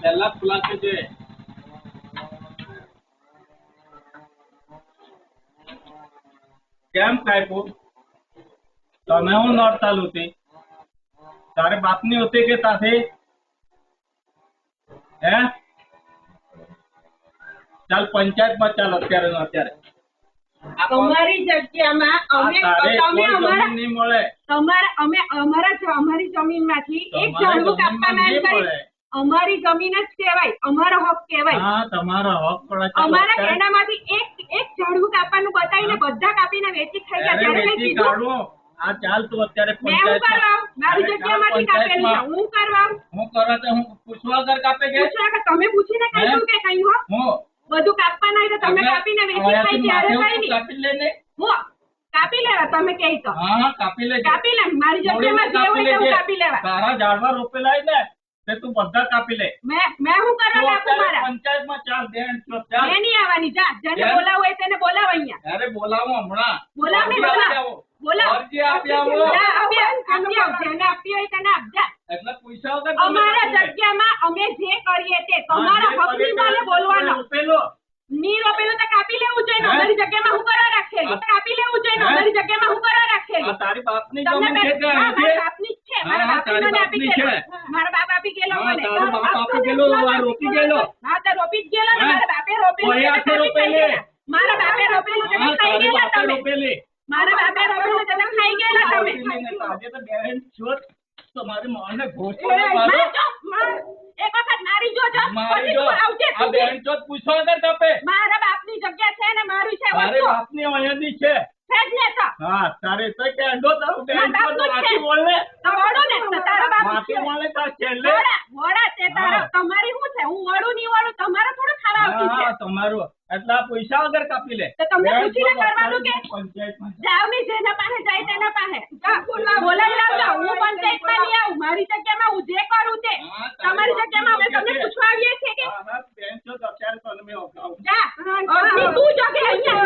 પહેલા ખુલાસે છે કેમ કાપ્યો તમે હું નડતાલ होती તારે બાપની होती કે તાથી હે ચાલ પંચાયતમાં ચાલ અત્યારે અમારી જગ્યામાં અમે તમે અમારા નહીં મળે અમે અમારી જમીનમાંથી એક ઝાડવું કાપવાના એમ કરી અમારી જમીન જ કહેવાય અમારો હક કહેવાય હા તમારો હક પડે અમારા એનામાંથી એક ઝાડવું કાપવાનું બતાવીને બધા કાપીને વેચી ખાઈ ગયા ત્યારે મેં કીધું આ ચાલ તું અત્યારે મેં હું કરવા મારી જગ્યામાંથી કાપેલી છે હું કરવા હું કરવા તો હું પૂછવા કર કાપે કે તમે પૂછીને કહ્યું કે કઈ હો હું બધું કાપવાના તો તમે કાપીને વેચી ખાઈ ત્યારે કઈ નહીં કાપી લેને હું કાપી લેવા તમે કહી તો હા કાપી લે મારી જગ્યામાં જે હોય તે કાપી લેવા તારા ઝાડવા રોપેલા ને તે તું બધા કાપી લે મેં હું કરવા કાપું મારા પંચાયતમાં ચાલ બેન ચાલ મેં નહીં આવવાની જા જેને બોલાવો હોય તેને બોલાવો અહીંયા અરે બોલાવો હમણાં બોલાવો અરજી આપી આવો જેને આપી હોય તેને આપજા એટલે પૈસા વગર અમારા જગ્યામાં અમે જે કરીએ તે તમારા હકની માલે બોલવાનો રોપેલો ની રોપેલું તો કાપી લેવું જોઈએ અમારી જગ્યામાં હું કરવા રાખેલી કાપી લેવું જોઈએ અમારી જગ્યામાં હું કરવા રાખેલી તારી બાપની તમને જમીન છે કે મારા બાપની જ છે મારા બાપની મને આપી ગયેલો મારા બાપ આપી ગયેલો મને તારો બાપ આપી ગયેલો આ રોપી ગયેલો હા તો રોપી જ ગયેલો ને મારા બાપે રોપેલું મારા બાપે રોપેલું તો ખાઈ ગયેલા તમે મારા બાપે રોપેલું તો ખાઈ ગયેલા તમે આજે તો બેન છોડ તમારી માને ઘોષો એક વખત મારી જોજો મારી જો આ બેન છોડ પૂછો કર તપે મારા બાપની જગ્યા છે ને મારી છે મારી બાપની અહીંયાની છે હા તારે તો કે અંડો તારો બેન છોડ વાતી બોલે તો વડો ને તારા બાપ વાતી બોલે તા છેલ્લે વડા તે તારા તમારી શું છે હું વડું ની વડું તમારે થોડું ખાવા આવતી છે હા તમારું એટલા પૈસા વગર કાપી લે તો તમને પૂછીને કરવાનું કે પંચાયતમાં જાવ ની જેના પાસે જાય તેના પાસે બોલાવી લાવજો હું પંચાયતમાં નહીં આવું મારી જગ્યામાં હું જે કરું તે તમારી જગ્યામાં અમે તમને પૂછવા આવીએ છીએ કે બેન છોડ અત્યારે તને મેં ઓકાવું જા તું જો કે અહીંયા